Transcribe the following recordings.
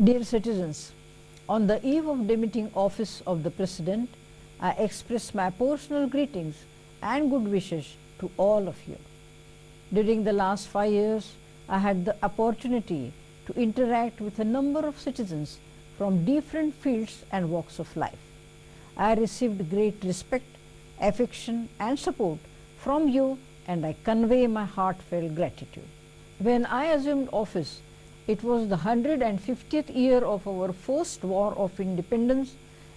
Dear citizens, on the eve of demitting office of the President, I express my personal greetings and good wishes to all of you. During the last 5 years, I had the opportunity to interact with a number of citizens from different fields and walks of life. I received great respect, affection and support from you, and I convey my heartfelt gratitude. When I assumed office, it was the 150th year of our first war of independence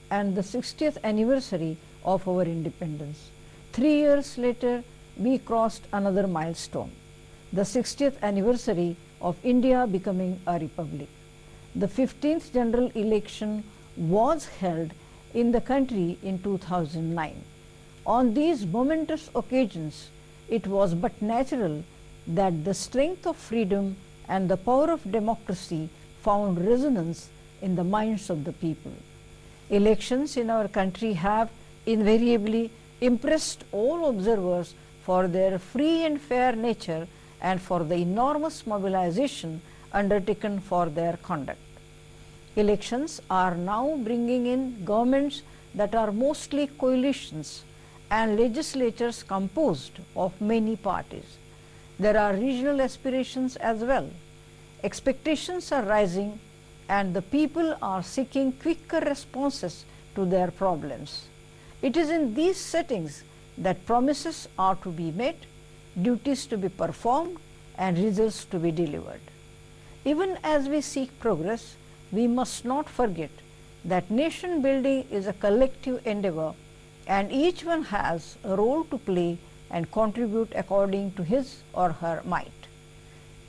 and the 60th anniversary of our independence. 3 years later, we crossed another milestone, the 60th anniversary of India becoming a republic. The 15th general election was held in the country in 2009. On these momentous occasions, it was but natural that the strength of freedom and the power of democracy found resonance in the minds of the people. Elections in our country have invariably impressed all observers for their free and fair nature and for the enormous mobilization undertaken for their conduct. Elections are now bringing in governments that are mostly coalitions and legislatures composed of many parties. There are regional aspirations as well. Expectations are rising and the people are seeking quicker responses to their problems. It is in these settings that promises are to be made, duties to be performed and results to be delivered. Even as we seek progress, we must not forget that nation building is a collective endeavor and each one has a role to play and contribute according to his or her might.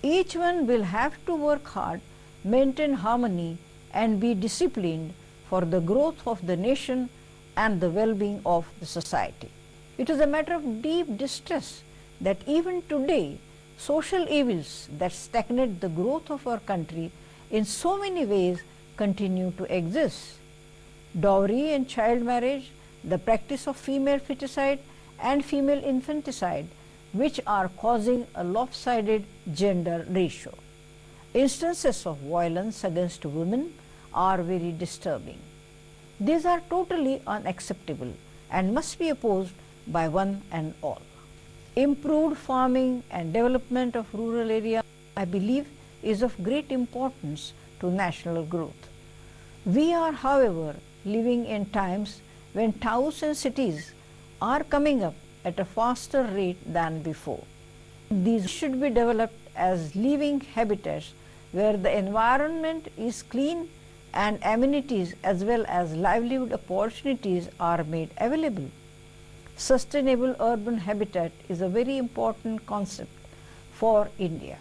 Each one will have to work hard, maintain harmony and be disciplined for the growth of the nation and the well-being of the society. It is a matter of deep distress that even today social evils that stagnate the growth of our country in so many ways continue to exist. Dowry and child marriage, the practice of female feticide and female infanticide, which are causing a lopsided gender ratio. Instances of violence against women are very disturbing. These are totally unacceptable and must be opposed by one and all. Improved farming and development of rural areas, I believe, is of great importance to national growth. We are, however, living in times when towns and cities are coming up at a faster rate than before. These should be developed as living habitats where the environment is clean and amenities as well as livelihood opportunities are made available. Sustainable urban habitat is a very important concept for India.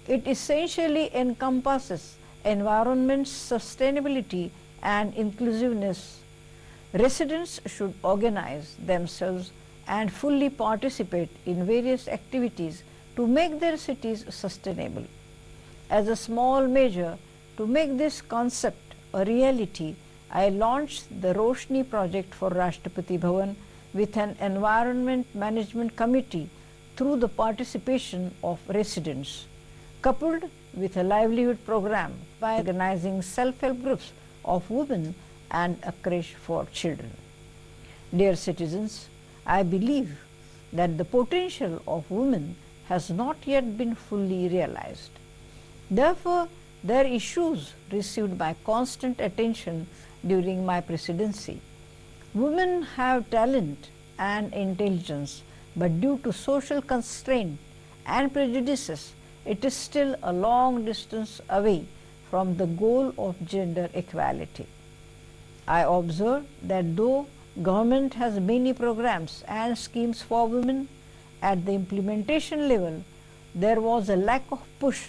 It essentially encompasses environment sustainability and inclusiveness. Residents should organize themselves and fully participate in various activities to make their cities sustainable. As a small measure to make this concept a reality, I launched the Roshni project for Rashtrapati Bhavan with an environment management committee through the participation of residents, coupled with a livelihood program by organizing self-help groups of women and a creche for children. Dear citizens, I believe that the potential of women has not yet been fully realized. Therefore, their issues received my constant attention during my presidency. Women have talent and intelligence, but due to social constraint and prejudices, it is still a long distance away from the goal of gender equality. I observe that though government has many programs and schemes for women, at the implementation level, there was a lack of push,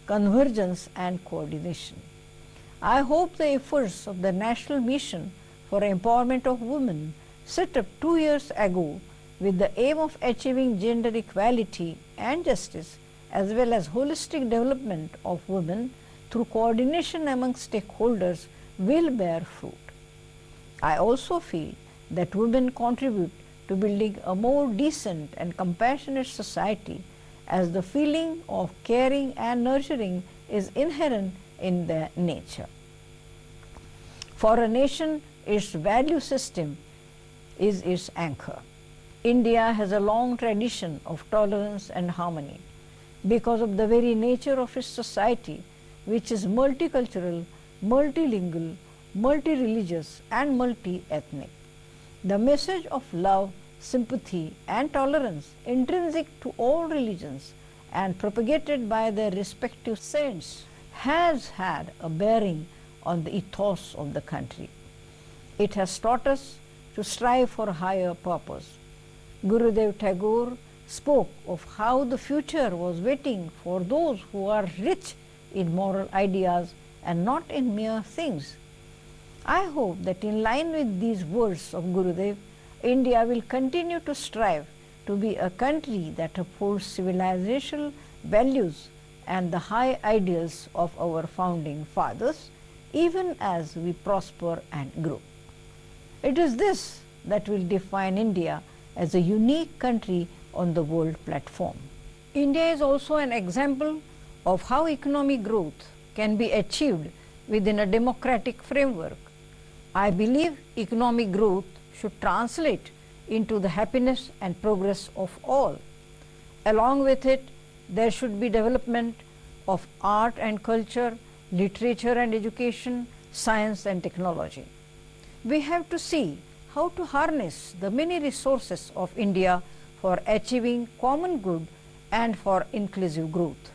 convergence and coordination. I hope the efforts of the National Mission for Empowerment of Women set up 2 years ago with the aim of achieving gender equality and justice as well as holistic development of women through coordination among stakeholders will bear fruit. I also feel that women contribute to building a more decent and compassionate society as the feeling of caring and nurturing is inherent in their nature. For a nation, its value system is its anchor. India has a long tradition of tolerance and harmony because of the very nature of its society, which is multicultural, multilingual, multi-religious and multi-ethnic. The message of love, sympathy and tolerance intrinsic to all religions and propagated by their respective saints has had a bearing on the ethos of the country. It has taught us to strive for a higher purpose. Gurudev Tagore spoke of how the future was waiting for those who are rich in moral ideas and not in mere things. I hope that in line with these words of Gurudev, India will continue to strive to be a country that upholds civilizational values and the high ideals of our founding fathers, even as we prosper and grow. It is this that will define India as a unique country on the world platform. India is also an example of how economic growth can be achieved within a democratic framework. I believe economic growth should translate into the happiness and progress of all. Along with it, there should be development of art and culture, literature and education, science and technology. We have to see how to harness the many resources of India for achieving common good and for inclusive growth.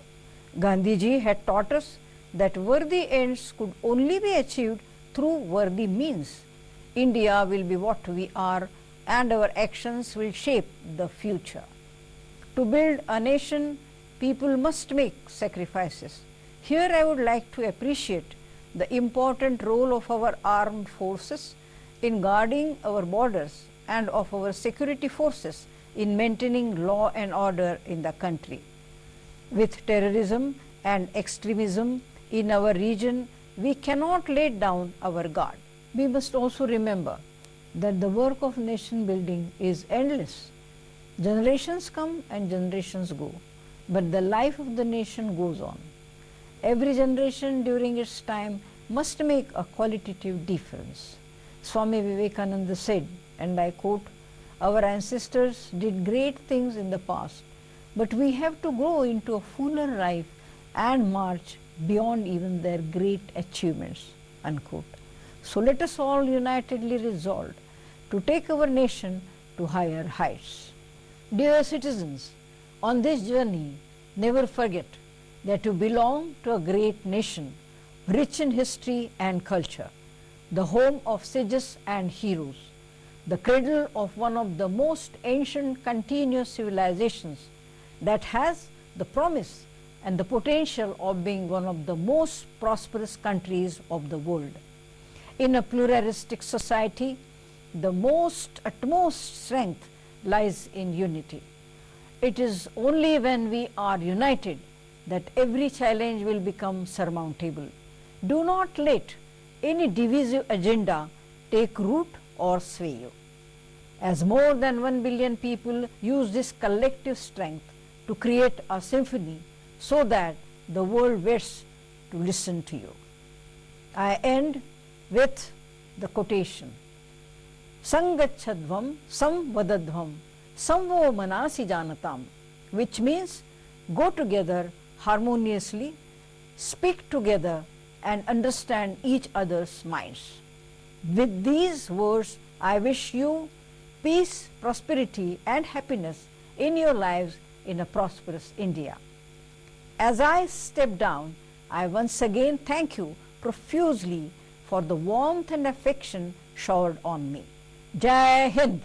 Gandhiji had taught us that worthy ends could only be achieved through worthy means. India will be what we are and our actions will shape the future. To build a nation, people must make sacrifices. Here I would like to appreciate the important role of our armed forces in guarding our borders and of our security forces in maintaining law and order in the country. With terrorism and extremism in our region, we cannot lay down our guard. We must also remember that the work of nation building is endless. Generations come and generations go, but the life of the nation goes on. Every generation during its time must make a qualitative difference. Swami Vivekananda said, and I quote, "Our ancestors did great things in the past, but we have to grow into a fuller life and march beyond even their great achievements," unquote. So let us all unitedly resolve to take our nation to higher heights. Dear citizens, on this journey, never forget that you belong to a great nation, rich in history and culture, the home of sages and heroes, the cradle of one of the most ancient continuous civilizations that has the promise and the potential of being one of the most prosperous countries of the world. In a pluralistic society, the utmost strength lies in unity. It is only when we are united that every challenge will become surmountable. Do not let any divisive agenda take root or sway you. As more than 1 billion people use this collective strength to create a symphony so that the world waits to listen to you. I end with the quotation, "Sangachadvam samvadadvam samvo manasi janatam," which means go together harmoniously, speak together and understand each other's minds. With these words, I wish you peace, prosperity and happiness in your lives in a prosperous India. As I step down, I once again thank you profusely for the warmth and affection showered on me. Jai Hind!